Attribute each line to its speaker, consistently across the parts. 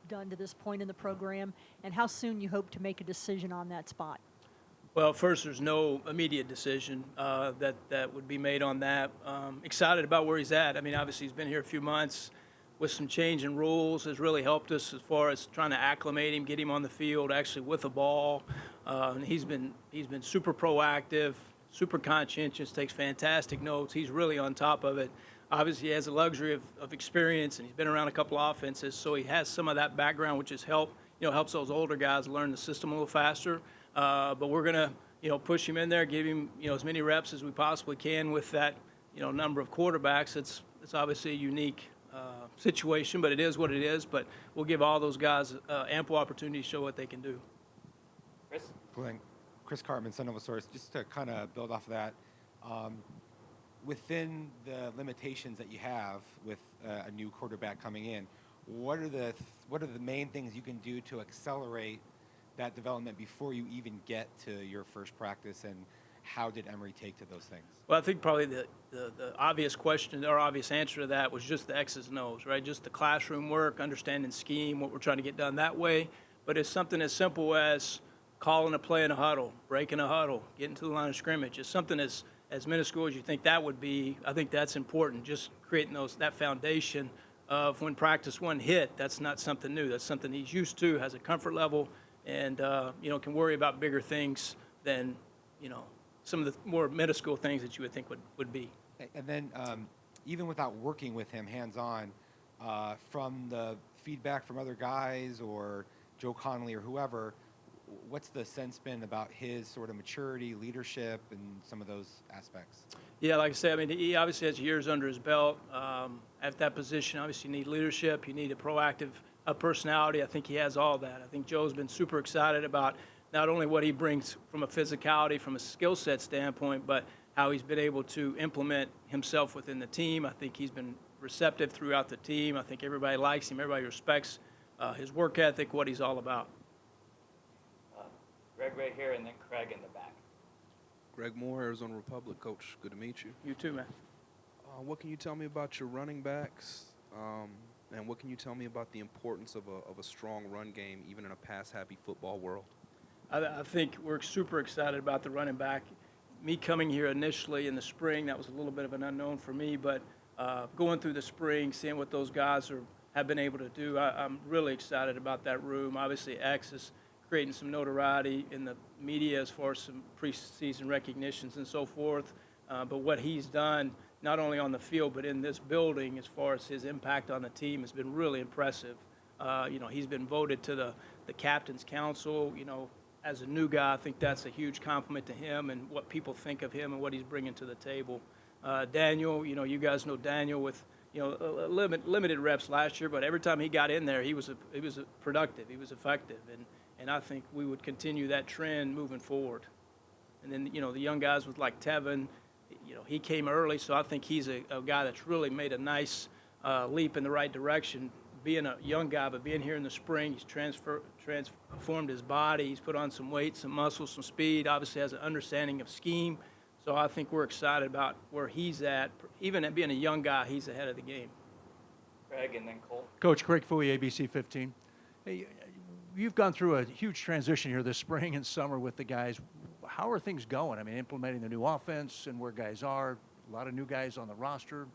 Speaker 1: done to this point in the program, and how soon you hope to make a decision on that spot?
Speaker 2: Well, first, there's no immediate decision that would be made on that. Excited about where he's at. I mean, obviously, he's been here a few months with some change in rules has really helped us as far as trying to acclimate him, get him on the field actually with the ball. And he's been super proactive, super conscientious, takes fantastic notes. He's really on top of it. Obviously, he has the luxury of experience, and he's been around a couple of offenses, so he has some of that background, which has helps those older guys learn the system a little faster. But we're gonna, push him in there, give him, as many reps as we possibly can with that, number of quarterbacks. It's obviously a unique situation, but it is what it is. But we'll give all those guys ample opportunity to show what they can do.
Speaker 3: Chris Cartman, Son of a Source. Just to kind of build off of that, within the limitations that you have with a new quarterback coming in, what are the main things you can do to accelerate that development before you even get to your first practice, and how did Emory take to those things?
Speaker 2: Well, I think probably the obvious question or obvious answer to that was just the X's and O's, right? Just the classroom work, understanding scheme, what we're trying to get done that way. But it's something as simple as calling a play in a huddle, breaking a huddle, getting to the line of scrimmage. It's something as minuscule as you think that would be. I think that's important, just creating that foundation of when practice one hit, that's not something new. That's something he's used to, has a comfort level, and can worry about bigger things than some of the more minuscule things that you would think would be.
Speaker 3: And then even without working with him hands-on, from the feedback from other guys or Joe Connolly or whoever, what's the sense been about his sort of maturity, leadership, and some of those aspects?
Speaker 2: Yeah, like I said, I mean, he obviously has years under his belt. At that position, obviously you need leadership, you need a proactive personality. I think he has all that. I think Joe's been super excited about not only what he brings from a physicality, from a skill set standpoint, but how he's been able to implement himself within the team. I think he's been receptive throughout the team. I think everybody likes him. Everybody respects his work ethic, what he's all about.
Speaker 4: Greg right here, and then Craig in the back.
Speaker 5: Greg Moore, Arizona Republic. Coach, good to meet you.
Speaker 2: You too, man.
Speaker 5: What can you tell me about your running backs? And what can you tell me about the importance of a strong run game, even in a pass-happy football world?
Speaker 2: I think we're super excited about the running back. Me coming here initially in the spring, that was a little bit of an unknown for me, but going through the spring, seeing what those guys have been able to do, I'm really excited about that room. Obviously, X is creating some notoriety in the media as far as some preseason recognitions and so forth. But what he's done, not only on the field but in this building, as far as his impact on the team, has been really impressive. He's been voted to the Captain's Council. As a new guy, I think that's a huge compliment to him and what people think of him and what he's bringing to the table. Daniel, you guys know Daniel with limited reps last year, but every time he got in there, he was productive, he was effective, and I think we would continue that trend moving forward. And then the young guys with like Tevin, he came early, so I think he's a guy that's really made a nice leap in the right direction. Being a young guy, but being here in the spring, he's transformed his body. He's put on some weight, some muscle, some speed. Obviously has an understanding of scheme. So I think we're excited about where he's at. Even at being a young guy, he's ahead of the game.
Speaker 4: Craig and then Cole.
Speaker 6: Coach Craig Fouye, ABC 15. Hey, you've gone through a huge transition here this spring and summer with the guys. How are things going? I mean, implementing the new offense and where guys are, a lot of new guys on the roster.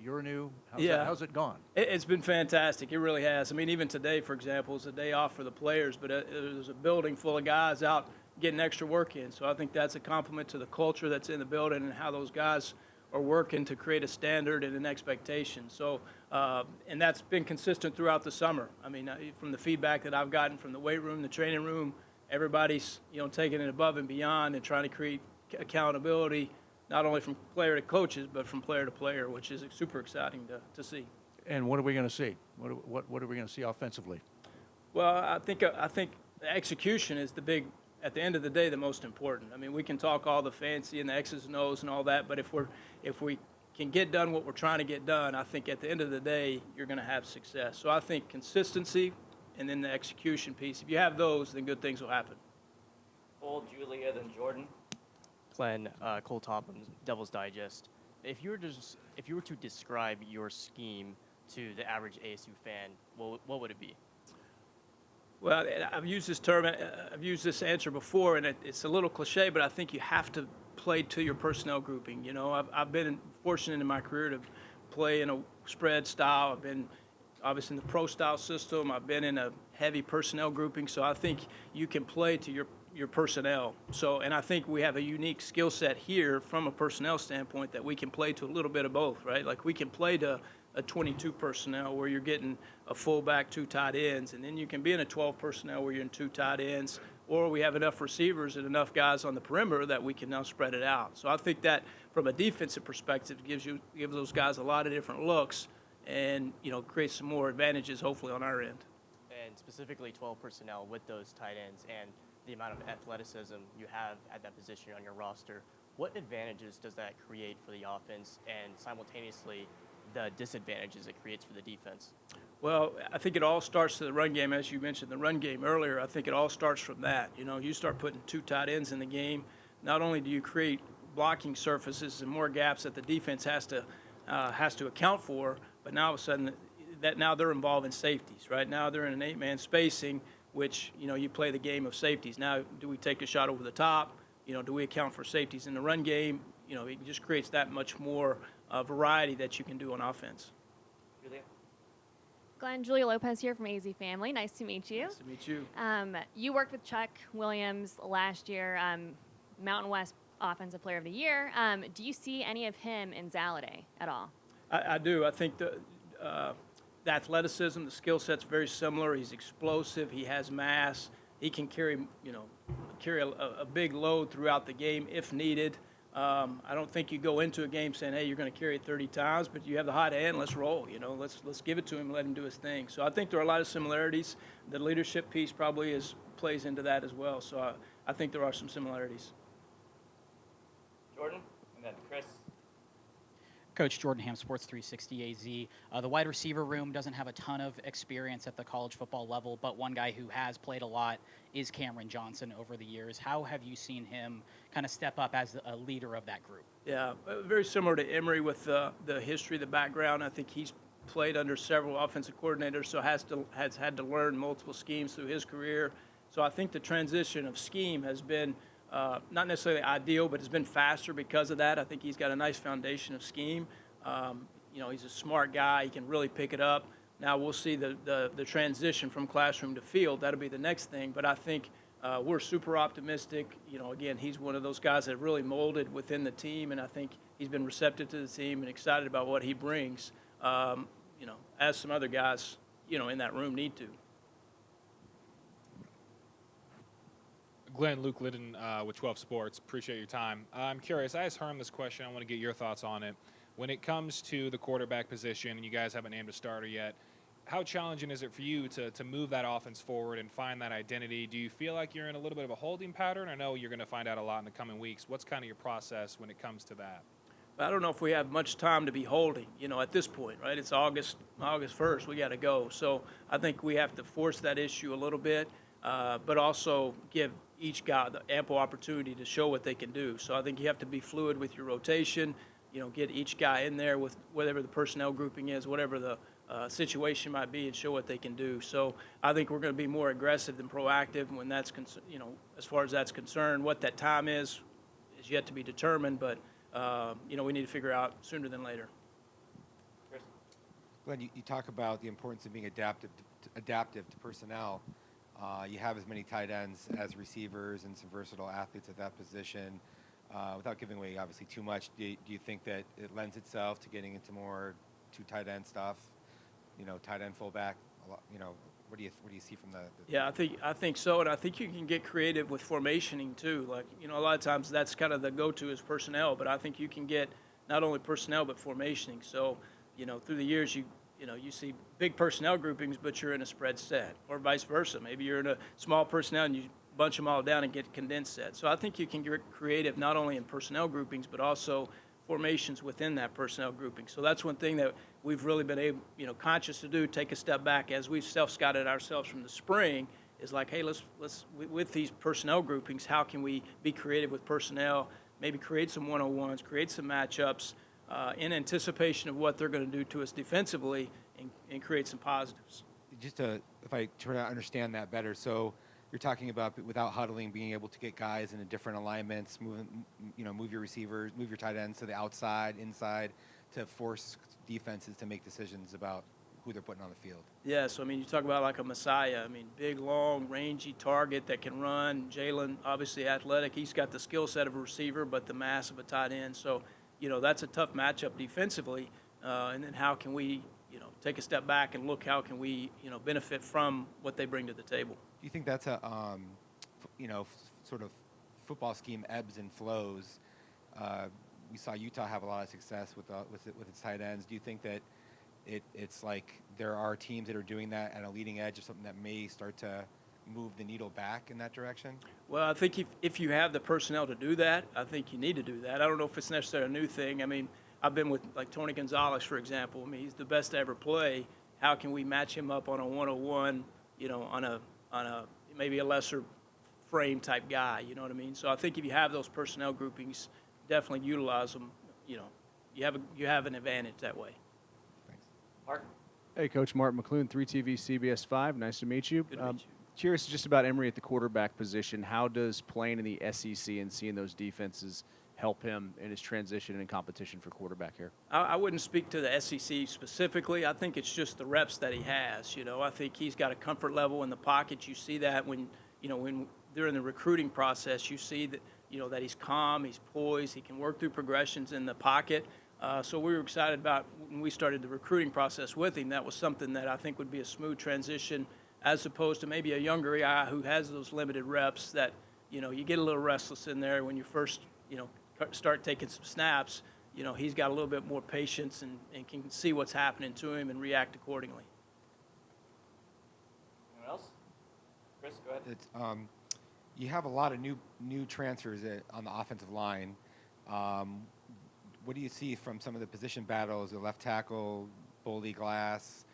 Speaker 6: You're new. How's it gone?
Speaker 2: It's been fantastic. It really has. I mean, even today, for example, is a day off for the players, but there's a building full of guys out getting extra work in. So I think that's a compliment to the culture that's in the building and how those guys are working to create a standard and an expectation. So, and that's been consistent throughout the summer. I mean, from the feedback that I've gotten from the weight room, the training room, everybody's, taking it above and beyond and trying to create accountability, not only from player to coaches, but from player to player, which is super exciting to see.
Speaker 6: And what are we going to see? What are we going to see offensively?
Speaker 2: Well, I think the execution is at the end of the day, the most important. I mean, we can talk all the fancy and the X's and O's and all that, but if we can get done what we're trying to get done, I think at the end of the day, you're going to have success. So I think consistency and then the execution piece. If you have those, then good things will happen.
Speaker 4: Cole, Julia, then Jordan.
Speaker 7: Glenn, Cole Topham, Devil's Digest. If you were to describe your scheme to the average ASU fan, what would it be?
Speaker 2: Well, I've used this term, I've used this answer before, and it's a little cliche, but I think you have to play to your personnel grouping. You know, I've been fortunate in my career to play in a spread style. I've been obviously in the pro style system. I've been in a heavy personnel grouping, so I think you can play to your personnel. So, and I think we have a unique skill set here from a personnel standpoint that we can play to a little bit of both, right? Like we can play to a 22 personnel where you're getting a fullback, 2 tight ends, and then you can be in a 12 personnel where you're in 2 tight ends, or we have enough receivers and enough guys on the perimeter that we can now spread it out. So I think that from a defensive perspective gives those guys a lot of different looks, and creates some more advantages hopefully on our end.
Speaker 7: And specifically 12 personnel with those tight ends and the amount of athleticism you have at that position on your roster, what advantages does that create for the offense and simultaneously the disadvantages it creates for the defense?
Speaker 2: Well, I think it all starts to the run game, as you mentioned the run game earlier. I think it all starts from that. You start putting 2 tight ends in the game. Not only do you create blocking surfaces and more gaps that the defense has to account for, but now all of a sudden now they're involved in safeties. Right now they're in an 8-man spacing, which you play the game of safeties. Now, do we take a shot over the top? Do we account for safeties in the run game? It just creates that much more variety that you can do on offense.
Speaker 4: Julia?
Speaker 8: Glenn, Julia Lopez here from AZ Family. Nice to meet you.
Speaker 2: Nice to meet you.
Speaker 8: You worked with Chuck Williams last year, Mountain West Offensive Player of the Year. Do you see any of him in Zalade at all?
Speaker 2: I do. I think the athleticism, the skill set's very similar. He's explosive. He has mass. He can carry a big load throughout the game if needed. I don't think you go into a game saying, hey, you're going to carry it 30 times, but you have the hot hand, let's roll. Let's give it to him and let him do his thing. So I think there are a lot of similarities. The leadership piece probably plays into that as well. So I think there are some similarities.
Speaker 4: Jordan? And then Chris?
Speaker 9: Coach Jordan Ham, Sports 360 AZ. The wide receiver room doesn't have a ton of experience at the college football level, but one guy who has played a lot is Cameron Johnson over the years. How have you seen him kind of step up as a leader of that group?
Speaker 2: Yeah, very similar to Emory with the history, the background. I think he's played under several offensive coordinators, so has had to learn multiple schemes through his career. So I think the transition of scheme has been not necessarily ideal, but it's been faster because of that. I think he's got a nice foundation of scheme. He's a smart guy. He can really pick it up. Now we'll see the transition from classroom to field. That'll be the next thing. But I think we're super optimistic. Again, he's one of those guys that really molded within the team, and I think he's been receptive to the team and excited about what he brings, as some other guys, in that room need to.
Speaker 10: Glenn, Luke Liddon with 12 Sports. Appreciate your time. I'm curious. I asked Herm this question. I want to get your thoughts on it. When it comes to the quarterback position, and you guys haven't named a starter yet, how challenging is it for you to move that offense forward and find that identity? Do you feel like you're in a little bit of a holding pattern? I know you're going to find out a lot in the coming weeks. What's kind of your process when it comes to that?
Speaker 2: I don't know if we have much time to be holding, at this point, right? It's August 1st. We got to go. So I think we have to force that issue a little bit, but also give each guy the ample opportunity to show what they can do. So I think you have to be fluid with your rotation, get each guy in there with whatever the personnel grouping is, whatever the situation might be, and show what they can do. So I think we're going to be more aggressive than proactive when that's, as far as that's concerned. What that time is yet to be determined, but, we need to figure out sooner than later.
Speaker 4: Chris?
Speaker 3: Glenn, you talk about the importance of being adaptive to personnel. You have as many tight ends as receivers and some versatile athletes at that position. Without giving away, obviously, too much, do you think that it lends itself to getting into more 2 tight end stuff? Tight end, fullback. What do you see from the?
Speaker 2: Yeah, I think so, and I think you can get creative with formationing too. Like a lot of times that's kind of the go-to is personnel, but I think you can get not only personnel but formationing. So through the years you see big personnel groupings, but you're in a spread set, or vice versa. Maybe you're in a small personnel and you bunch them all down and get condensed set. So I think you can get creative not only in personnel groupings but also formations within that personnel grouping. So that's one thing that we've really been able, conscious to do. Take a step back as we've self-scouted ourselves from the spring. Is like, hey, let's with these personnel groupings, how can we be creative with personnel? Maybe create some one-on-ones, create some matchups. In anticipation of what they're going to do to us defensively and create some positives.
Speaker 3: if I try to understand that better, so you're talking about without huddling, being able to get guys into different alignments, move your receivers, move your tight ends to the outside, inside, to force defenses to make decisions about who they're putting on the field.
Speaker 2: Yeah, so I mean, you talk about like a Messiah. I mean, big, long, rangy target that can run. Jalen, obviously athletic. He's got the skill set of a receiver, but the mass of a tight end. So, that's a tough matchup defensively. And then how can we, take a step back and look how can we, benefit from what they bring to the table?
Speaker 3: Do you think that's a, sort of football scheme ebbs and flows? We saw Utah have a lot of success with its tight ends. Do you think that it's like there are teams that are doing that at a leading edge of something that may start to move the needle back in that direction?
Speaker 2: Well, I think if you have the personnel to do that, I think you need to do that. I don't know if it's necessarily a new thing. I mean, I've been with like Tony Gonzalez, for example. I mean, he's the best to ever play. How can we match him up on a 101, on a maybe a lesser frame type guy, you know what I mean? So I think if you have those personnel groupings, definitely utilize them, you have an advantage that way.
Speaker 3: Thanks.
Speaker 4: Mark?
Speaker 11: Hey, Coach Mark McClune, 3TV CBS 5. Nice to meet you.
Speaker 2: Good to meet you.
Speaker 11: Curious just about Emory at the quarterback position. How does playing in the SEC and seeing those defenses help him in his transition and competition for quarterback here?
Speaker 2: I wouldn't speak to the SEC specifically. I think it's just the reps that he has. I think he's got a comfort level in the pocket. You see that when during the recruiting process, you see that that he's calm, he's poised, he can work through progressions in the pocket. So we were excited about when we started the recruiting process with him. That was something that I think would be a smooth transition, as opposed to maybe a younger guy who has those limited reps that you get a little restless in there when you first start taking some snaps. He's got a little bit more patience and can see what's happening to him and react accordingly.
Speaker 4: Anyone else? Chris, go ahead.
Speaker 3: It's, you have a lot of new transfers on the offensive line. What do you see from some of the position battles? The left tackle, Boldy Glass.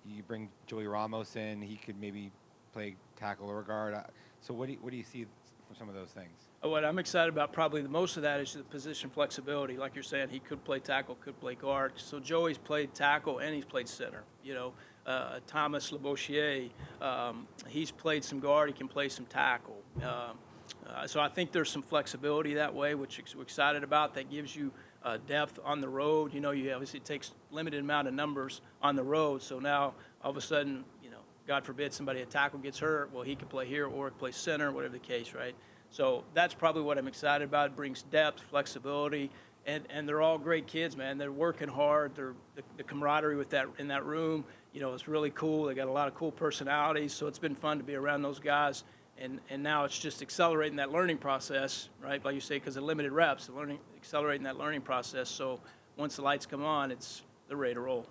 Speaker 3: You bring Joey Ramos in. He could maybe play tackle or guard. So what do you see from some of those things?
Speaker 2: What I'm excited about, probably the most of that, is the position flexibility. Like you're saying, he could play tackle, could play guard. So Joey's played tackle and he's played center. Thomas Labossiere, he's played some guard. He can play some tackle. So I think there's some flexibility that way, which we're excited about. That gives you depth on the road. You obviously it takes limited amount of numbers on the road. So now all of a sudden, God forbid somebody at tackle gets hurt. Well, he can play here or play center, whatever the case, right? So that's probably what I'm excited about. It brings depth, flexibility, and they're all great kids, man. They're working hard. The camaraderie in that room, it's really cool. They got a lot of cool personalities, so it's been fun to be around those guys. And now it's just accelerating that learning process, right? Like you say, because of limited reps, accelerating that learning process. So once the lights come on, they're ready to roll.